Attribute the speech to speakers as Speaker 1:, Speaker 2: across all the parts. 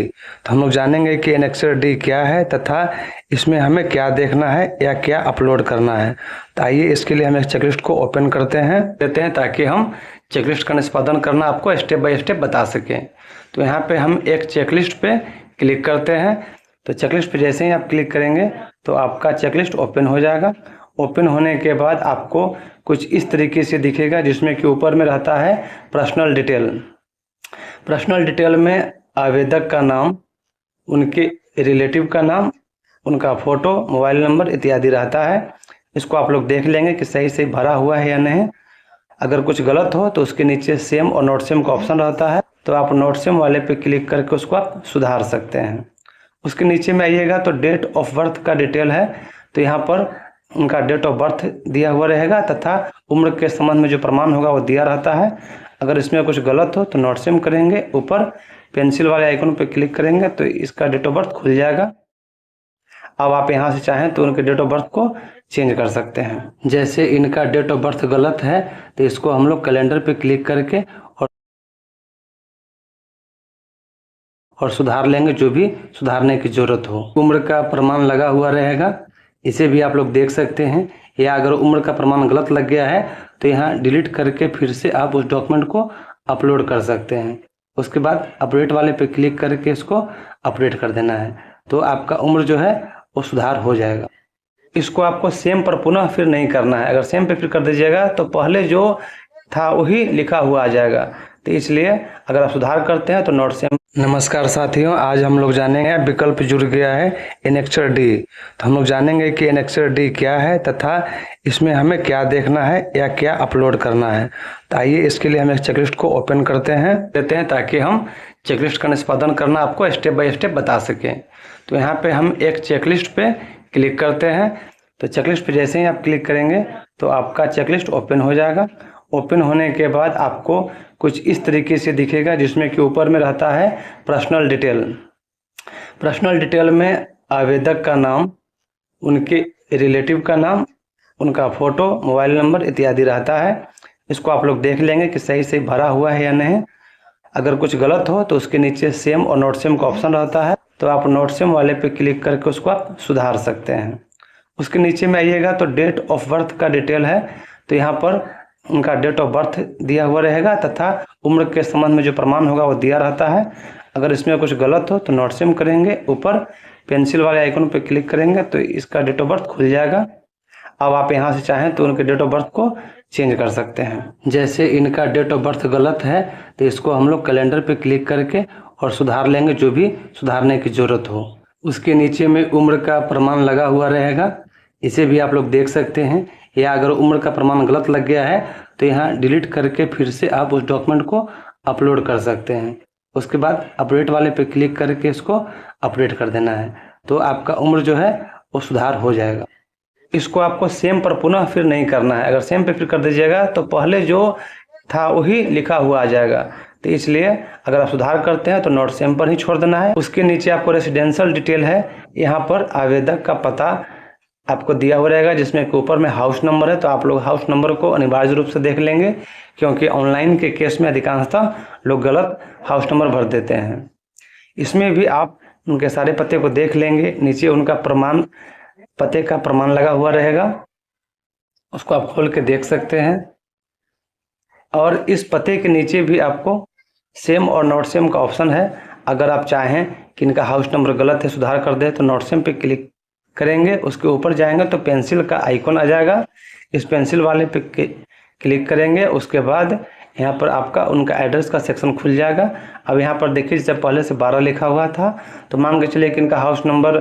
Speaker 1: तो हम लोग जानेंगे कि एनेक्सर डी क्या है तथा इसमें हमें क्या देखना है या क्या अपलोड करना है। तो आइए इसके लिए हम एक चेकलिस्ट को ओपन करते हैं ताकि हम चेकलिस्ट का निष्पादन करना आपको स्टेप बाय स्टेप बता सकें। तो यहाँ पे हम एक चेकलिस्ट पे क्लिक करते हैं। तो चेकलिस्ट पे जैसे ही आप क्लिक करेंगे तो आपका चेकलिस्ट ओपन हो जाएगा। ओपन होने के बाद आपको कुछ इस तरीके से दिखेगा, जिसमें कि ऊपर में रहता है पर्सनल डिटेल। पर्सनल डिटेल में आवेदक का नाम, उनके रिलेटिव का नाम, उनका फ़ोटो, मोबाइल नंबर इत्यादि रहता है। इसको आप लोग देख लेंगे कि सही से भरा हुआ है या नहीं। अगर कुछ गलत हो तो उसके नीचे सेम और नोट सेम का ऑप्शन रहता है, तो आप नोट सेम वाले पे क्लिक करके उसको आप सुधार सकते हैं। उसके नीचे में आइएगा तो डेट ऑफ बर्थ का डिटेल है, तो यहाँ पर उनका डेट ऑफ बर्थ दिया हुआ रहेगा तथा उम्र के संबंध में जो प्रमाण होगा वो दिया रहता है। अगर इसमें कुछ गलत हो तो नोट सेम करेंगे, ऊपर पेंसिल वाले आइकन पे क्लिक करेंगे तो इसका डेट ऑफ बर्थ खुल जाएगा। अब आप यहाँ से चाहें तो उनके डेट ऑफ बर्थ को चेंज कर सकते हैं। जैसे इनका डेट ऑफ बर्थ गलत है तो इसको हम लोग कैलेंडर पे क्लिक करके और सुधार लेंगे, जो भी सुधारने की जरूरत हो। उम्र का प्रमाण लगा हुआ रहेगा, इसे भी आप लोग देख सकते हैं। या अगर उम्र का प्रमाण गलत लग गया है तो यहाँ डिलीट करके फिर से आप उस डॉक्यूमेंट को अपलोड कर सकते हैं। उसके बाद अपडेट वाले पे क्लिक करके इसको अपडेट कर देना है, तो आपका उम्र जो है वो सुधार हो जाएगा। इसको आपको सेम पर पुनः फिर नहीं करना है। अगर सेम पे फिर कर दीजिएगा तो पहले जो था वही लिखा हुआ आ जाएगा, तो इसलिए अगर आप सुधार करते हैं तो नोट सेम। नमस्कार साथियों, आज हम लोग जानेंगे विकल्प जुड़ गया है एनेक्सर डी। तो हम लोग जानेंगे कि एनेक्सर डी क्या है तथा इसमें हमें क्या देखना है या क्या अपलोड करना है। तो आइए इसके लिए हम एक चेकलिस्ट को ओपन करते हैं ताकि हम चेकलिस्ट का निष्पादन करना आपको स्टेप बाय स्टेप बता सकें। तो यहाँ पे हम एक चेकलिस्ट पे क्लिक करते हैं। तो चेकलिस्ट पे जैसे ही आप क्लिक करेंगे तो आपका चेकलिस्ट ओपन हो जाएगा। ओपन होने के बाद आपको कुछ इस तरीके से दिखेगा, जिसमें कि ऊपर में रहता है पर्सनल डिटेल। पर्सनल डिटेल में आवेदक का नाम, उनके रिलेटिव का नाम, उनका फ़ोटो, मोबाइल नंबर इत्यादि रहता है। इसको आप लोग देख लेंगे कि सही से भरा हुआ है या नहीं। अगर कुछ गलत हो तो उसके नीचे सेम और नोट सेम का ऑप्शन रहता है, तो आप नोट सेम वाले पे क्लिक करके उसको आप सुधार सकते हैं। उसके नीचे में आइएगा तो डेट ऑफ बर्थ का डिटेल है, तो यहाँ पर उनका डेट ऑफ बर्थ दिया हुआ रहेगा तथा उम्र के संबंध में जो प्रमाण होगा वो दिया रहता है। अगर इसमें कुछ गलत हो तो नोट सेम करेंगे, ऊपर पेंसिल वाले आइकन पे क्लिक करेंगे तो इसका डेट ऑफ बर्थ खुल जाएगा। अब आप यहाँ से चाहें तो उनके डेट ऑफ बर्थ को चेंज कर सकते हैं। जैसे इनका डेट ऑफ बर्थ गलत है तो इसको हम लोग कैलेंडर पे क्लिक करके और सुधार लेंगे, जो भी सुधारने की जरूरत हो। उसके नीचे में उम्र का प्रमाण लगा हुआ रहेगा, इसे भी आप लोग देख सकते हैं। या अगर उम्र का प्रमाण गलत लग गया है तो यहाँ डिलीट करके फिर से आप उस डॉक्यूमेंट को अपलोड कर सकते हैं। उसके बाद अपडेट वाले पे क्लिक करके इसको अपडेट कर देना है, तो आपका उम्र जो है वो सुधार हो जाएगा। इसको आपको सेम पर पुनः फिर नहीं करना है। अगर सेम पे फिर कर दीजिएगा तो पहले जो था वही लिखा हुआ आ जाएगा, तो इसलिए अगर आप सुधार करते हैं तो नोट सेम पर ही छोड़ देना है। उसके नीचे आपको रेसिडेंशियल डिटेल है, यहाँ पर आवेदक का पता आपको दिया हुआ रहेगा, जिसमें के ऊपर में हाउस नंबर है। तो आप लोग हाउस नंबर को अनिवार्य रूप से देख लेंगे, क्योंकि ऑनलाइन के केस में अधिकांशतः लोग गलत हाउस नंबर भर देते हैं। इसमें भी आप उनके सारे पते को देख लेंगे। नीचे उनका पते का प्रमाण लगा हुआ रहेगा, उसको आप खोल के देख सकते हैं। और इस पते के नीचे भी आपको सेम और नोट सेम का ऑप्शन है। अगर आप चाहें कि इनका हाउस नंबर गलत है, सुधार कर दे, तो नोट सेम पे क्लिक करेंगे। उसके ऊपर जाएंगे तो पेंसिल का आइकन आ जाएगा, इस पेंसिल वाले पे क्लिक करेंगे। उसके बाद यहाँ पर आपका उनका एड्रेस का सेक्शन खुल जाएगा। अब यहाँ पर देखिए, जैसे पहले से 12 लिखा हुआ था, तो मान के चलिए कि इनका हाउस नंबर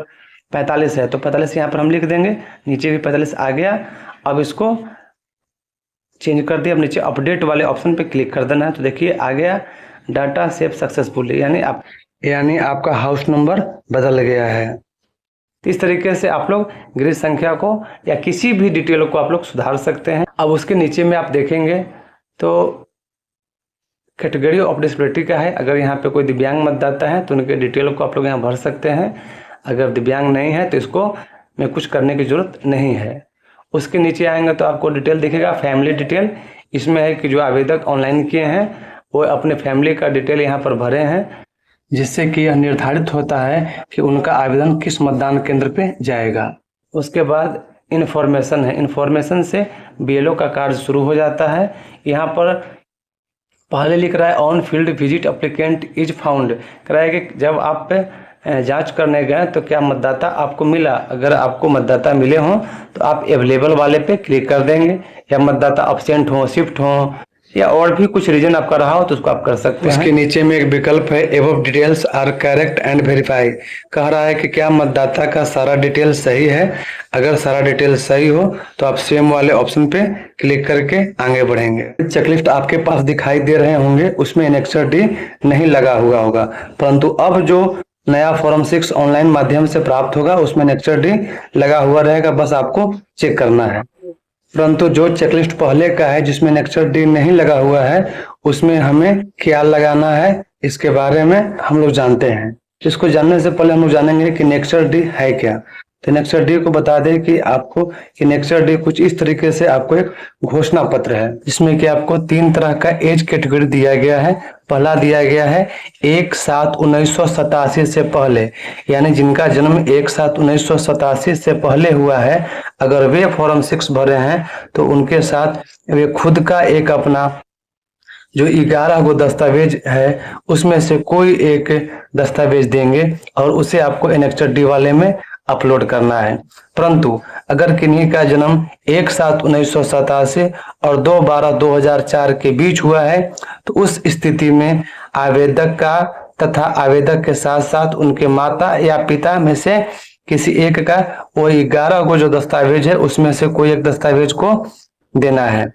Speaker 1: 45 है, तो 45 यहाँ पर हम लिख देंगे। नीचे भी 45 आ गया। अब इसको चेंज कर दिया। अब नीचे अपडेट वाले ऑप्शन पे क्लिक कर देना है, तो देखिए आ गया डाटा सेव सक्सेसफुली, यानी आपका हाउस नंबर बदल गया है। तो इस तरीके से आप लोग गृह संख्या को या किसी भी डिटेल को आप लोग सुधार सकते हैं। अब उसके नीचे में आप देखेंगे तो कैटेगरी ऑफ डिसेबिलिटी का है। अगर यहाँ पे कोई दिव्यांग मतदाता है तो उनके डिटेल को आप लोग यहाँ भर सकते हैं। अगर दिव्यांग नहीं है तो इसको में कुछ करने की जरूरत नहीं है। उसके नीचे आएंगे तो आपको डिटेल दिखेगा, फैमिली डिटेल। इसमें है कि जो आवेदक ऑनलाइन किए हैं वो अपने फैमिली का डिटेल यहाँ पर भरे हैं। जिससे कि यह निर्धारित होता है कि उनका आवेदन किस मतदान केंद्र पे जाएगा। उसके बाद इन्फॉर्मेशन है, इन्फॉर्मेशन से बीएलओ का कार्य शुरू हो जाता है। यहाँ पर पहले लिख रहा है on field visit applicant is found, कह रहा है कि जब आप जांच करने गए तो क्या मतदाता आपको मिला। अगर आपको मतदाता मिले हों तो आप अवेलेबल वाले पे क्लिक कर देंगे, या मतदाता अब्सेंट हो, शिफ्ट हो, या और भी कुछ रीजन आपका रहा हो तो उसको आप कर सकते हैं। उसके नीचे में एक विकल्प है above details are correct and verify, कह रहा है कि क्या मतदाता का सारा डिटेल सही है। अगर सारा डिटेल सही हो तो आप सेम वाले ऑप्शन पे क्लिक करके आगे बढ़ेंगे। चेकलिस्ट आपके पास दिखाई दे रहे होंगे, उसमें एनेक्सर डी नहीं लगा हुआ होगा, परंतु अब जो नया फॉर्म 6 ऑनलाइन माध्यम से प्राप्त होगा उसमें एनेक्सर डी लगा हुआ रहेगा, बस आपको चेक करना है। परंतु जो चेकलिस्ट पहले का है जिसमें नेक्सर डी नहीं लगा हुआ है, उसमें हमें क्या लगाना है इसके बारे में हम लोग जानते हैं। इसको जानने से पहले हम लोग जानेंगे कि नेक्सर डी है क्या। तो नेक्सर डी को बता दें कि आपको कि नेक्सर डी कुछ इस तरीके से आपको एक घोषणा पत्र है, जिसमें कि आपको 3 तरह का एज कैटेगरी दिया गया है। पहला दिया गया है 1/7/1987 से पहले, यानी जिनका जन्म 1/7/1987 से पहले हुआ है, अगर वे फॉर्म 6 भरे हैं तो उनके साथ वे खुद का एक अपना जो 11 गो दस्तावेज है उसमें से कोई एक दस्तावेज देंगे और उसे आपको एनेक्सर डी वाले में अपलोड करना है। परंतु अगर किन्हीं का जन्म 1/7/1987 और 2/12/2004 के बीच हुआ है तो उस स्थिति में आवेदक का तथा आवेदक के साथ साथ उनके माता या पिता में से किसी एक का वो 11 गो जो दस्तावेज है उसमें से कोई एक दस्तावेज को देना है।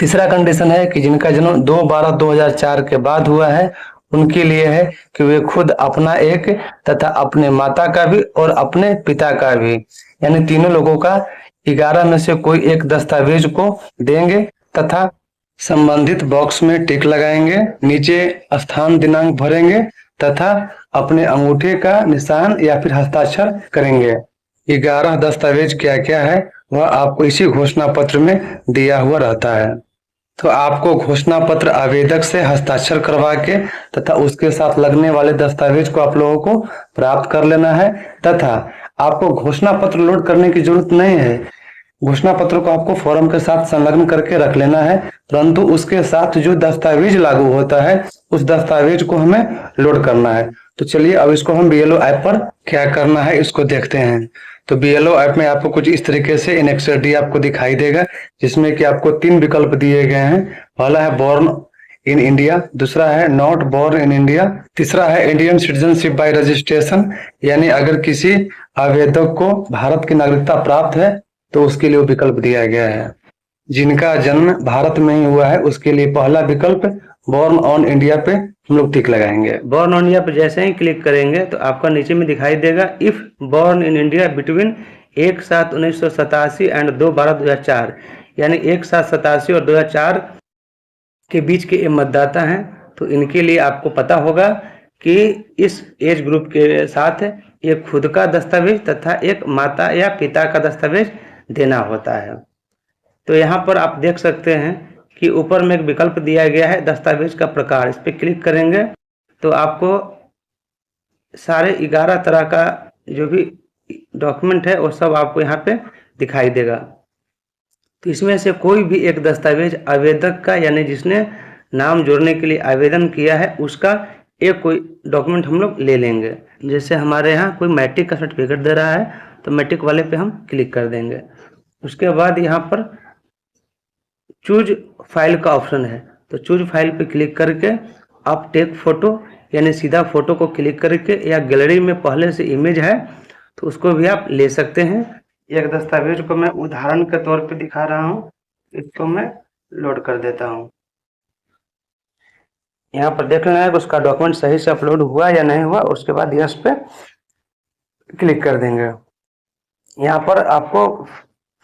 Speaker 1: तीसरा कंडीशन है कि जिनका जन्म 2/12/2004 के बाद हुआ है उनके लिए है कि वे खुद अपना एक तथा अपने माता का भी और अपने पिता का भी, यानी तीनों लोगों का 11 में से कोई एक दस्तावेज को देंगे तथा संबंधित बॉक्स में टिक लगाएंगे, नीचे स्थान दिनांक भरेंगे तथा अपने अंगूठे का निशान या फिर हस्ताक्षर करेंगे। 11 दस्तावेज क्या क्या है वह आपको इसी घोषणा पत्र में दिया हुआ रहता है। तो आपको घोषणा पत्र आवेदक से हस्ताक्षर करवा के तथा उसके साथ लगने वाले दस्तावेज को आप लोगों को प्राप्त कर लेना है, तथा आपको घोषणा पत्र लोड करने की जरूरत नहीं है। घोषणा पत्र को आपको फॉर्म के साथ संलग्न करके रख लेना है, परंतु उसके साथ जो दस्तावेज लागू होता है उस दस्तावेज को हमें लोड करना है। तो चलिए अब इसको हम बीएलओ ऐप पर क्या करना है इसको देखते हैं। तो बीएलओ ऐप में आपको कुछ इस तरीके से एनेक्सर डी आपको दिखाई देगा, जिसमें कि आपको 3 विकल्प दिए गए हैं। पहला है बोर्न इन इंडिया, दूसरा है नॉट बोर्न इन इंडिया, तीसरा है इंडियन सिटीजनशिप बाय रजिस्ट्रेशन, यानी अगर किसी आवेदक को भारत की नागरिकता प्राप्त है तो उसके लिए वो विकल्प दिया गया है। जिनका जन्म भारत में ही हुआ है उसके लिए पहला विकल्प बोर्न ऑन इंडिया पे हम लोग टिक लगाएंगे। बोर्न ऑन इंडिया पे जैसे ही क्लिक करेंगे तो आपका नीचे में दिखाई देगा if born in India between 1/7/1987 and 2/12/2004, यानी 1/7/87 और 2004 के बीच के ये मतदाता हैं, तो इनके लिए आपको पता होगा कि इस एज ग्रुप के साथ एक खुद का दस्तावेज तथा एक माता या पिता का दस्तावेज देना होता है। तो यहाँ पर आप देख सकते हैं कि ऊपर में एक विकल्प दिया गया है दस्तावेज का प्रकार, इस पर क्लिक करेंगे तो आपको सारे 11 तरह का जो भी डॉक्यूमेंट है वो सब आपको यहाँ पे दिखाई देगा। तो इसमें से कोई भी एक दस्तावेज आवेदक का, यानी जिसने नाम जोड़ने के लिए आवेदन किया है उसका एक कोई डॉक्यूमेंट हम लोग ले लेंगे। जैसे हमारे यहाँ कोई मैट्रिक का सर्टिफिकेट दे रहा है तो मैट्रिक वाले पे हम क्लिक कर देंगे। उसके बाद यहाँ पर चूज फाइल का ऑप्शन है, तो चूज फाइल पे क्लिक करके आप टेक फोटो यानी सीधा फोटो को क्लिक करके, या गैलरी में पहले से इमेज है तो उसको भी आप ले सकते हैं। एक दस्तावेज को मैं उदाहरण के तौर पे दिखा रहा हूँ, इसको मैं लोड कर देता हूँ। यहाँ पर देख लेना है कि उसका डॉक्यूमेंट सही से अपलोड हुआ या नहीं हुआ, उसके बाद यस पे क्लिक कर देंगे। यहाँ पर आपको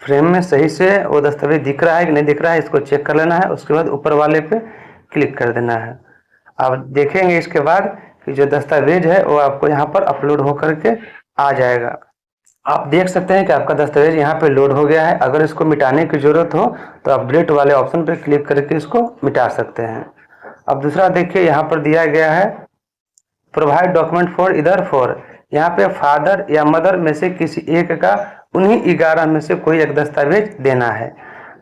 Speaker 1: फ्रेम में सही से वो दस्तावेज दिख रहा है कि नहीं दिख रहा है इसको चेक कर लेना है, उसके बाद ऊपर वाले पे क्लिक कर देना है। आप देखेंगे इसके बाद कि जो दस्तावेज है वो आपको यहाँ पर अपलोड होकर के आ जाएगा। आप देख सकते हैं कि आपका दस्तावेज यहाँ पे लोड हो गया है। अगर इसको मिटाने की जरूरत हो तो आप डिलीट वाले ऑप्शन पे क्लिक करके इसको मिटा सकते हैं। अब दूसरा देखिए यहाँ पर दिया गया है प्रोवाइड डॉक्यूमेंट फॉर इधर फॉर, यहाँ पे फादर या मदर में से किसी एक का उन्हीं 11 में से कोई एक दस्तावेज देना है।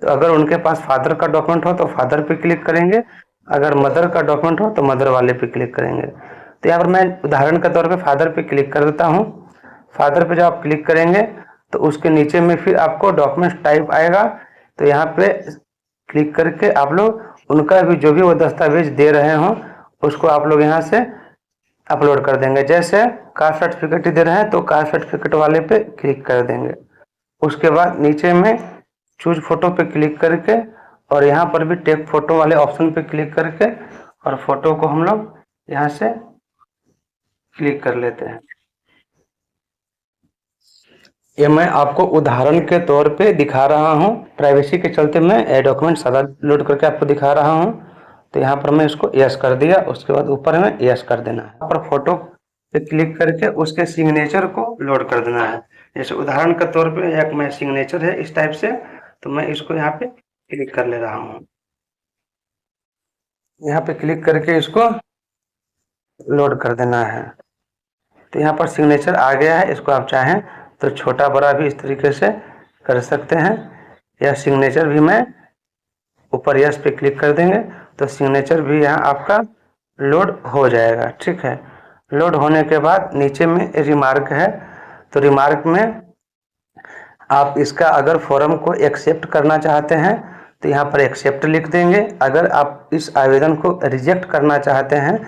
Speaker 1: तो अगर उनके पास फादर का डॉक्यूमेंट हो तो फादर पे क्लिक करेंगे, अगर मदर का डॉक्यूमेंट हो तो मदर वाले पे क्लिक करेंगे। तो यहाँ पर मैं उदाहरण के तौर पे फादर पे क्लिक कर देता हूँ। फादर पे जब आप क्लिक करेंगे तो उसके नीचे में फिर आपको डॉक्यूमेंट टाइप आएगा, तो यहाँ पे क्लिक करके आप लोग उनका भी जो भी वो दस्तावेज दे रहे हों उसको आप लोग यहाँ से अपलोड कर देंगे। जैसे कास्ट सर्टिफिकेट दे रहे हैं तो कास्ट सर्टिफिकेट वाले पे क्लिक कर देंगे। उसके बाद नीचे में चूज फोटो पे क्लिक करके और यहाँ पर भी टेक फोटो वाले ऑप्शन पे क्लिक करके और फोटो को हम लोग यहाँ से क्लिक कर लेते हैं। ये मैं आपको उदाहरण के तौर पे दिखा रहा हूँ, प्राइवेसी के चलते मैं डॉक्यूमेंट सादा लोड करके आपको दिखा रहा हूँ। तो यहाँ पर मैं इसको यस कर दिया, उसके बाद ऊपर में यस कर देना है। यहाँ पर फोटो पे क्लिक करके उसके सिग्नेचर को लोड कर देना है। जैसे उदाहरण के तौर पे एक मैं सिग्नेचर है इस टाइप से, तो मैं इसको यहाँ पे क्लिक कर ले रहा हूँ। यहाँ पे क्लिक करके इसको लोड कर देना है। तो यहाँ पर सिग्नेचर आ गया है, इसको आप चाहें तो छोटा बड़ा भी इस तरीके से कर सकते हैं। या सिग्नेचर भी मैं ऊपर यस पे क्लिक कर देंगे तो सिग्नेचर भी यहाँ आपका लोड हो जाएगा। ठीक है, लोड होने के बाद नीचे में रिमार्क है, तो रिमार्क में आप इसका अगर फॉर्म को एक्सेप्ट करना चाहते हैं तो यहाँ पर एक्सेप्ट लिख देंगे। अगर आप इस आवेदन को रिजेक्ट करना चाहते हैं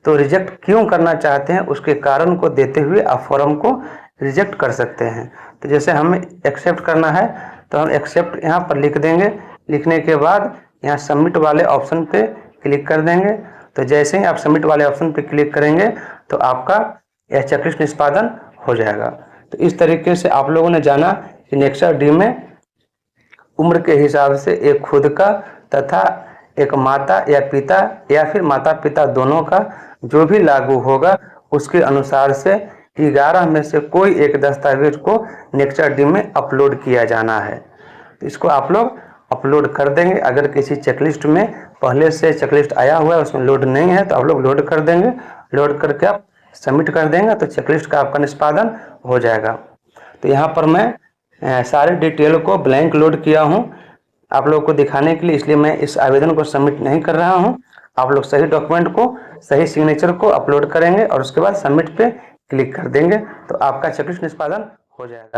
Speaker 1: तो रिजेक्ट क्यों करना चाहते हैं उसके कारण को देते हुए आप फॉर्म को रिजेक्ट कर सकते हैं। तो जैसे हमें एक्सेप्ट करना है तो हम एक्सेप्ट यहाँ पर लिख देंगे। लिखने के बाद यहाँ सबमिट वाले ऑप्शन पे क्लिक कर देंगे। तो जैसे ही आप सबमिट वाले ऑप्शन पे क्लिक करेंगे तो आपका यह चेकलिस्ट निष्पादन हो जाएगा। तो इस तरीके से आप लोगों ने जाना कि नेक्सा डी में उम्र के हिसाब से एक खुद का तथा एक माता या पिता या फिर माता पिता दोनों का जो भी लागू होगा उसके अनुसार से 11 में से कोई एक दस्तावेज को नेक्सा डी में अपलोड किया जाना है। तो इसको आप लोग अपलोड कर देंगे। अगर किसी चेकलिस्ट में पहले से चेकलिस्ट आया हुआ है उसमें लोड नहीं है तो आप लोग लोड कर देंगे। लोड करके आप सबमिट कर देंगे तो चेकलिस्ट का आपका निष्पादन हो जाएगा। तो यहाँ पर मैं सारे डिटेल को ब्लैंक लोड किया हूँ आप लोगों को दिखाने के लिए, इसलिए मैं इस आवेदन को सबमिट नहीं कर रहा हूँ। आप लोग सही डॉक्यूमेंट को सही सिग्नेचर को अपलोड करेंगे और उसके बाद सबमिट पे क्लिक कर देंगे तो आपका चेकलिस्ट निष्पादन हो जाएगा।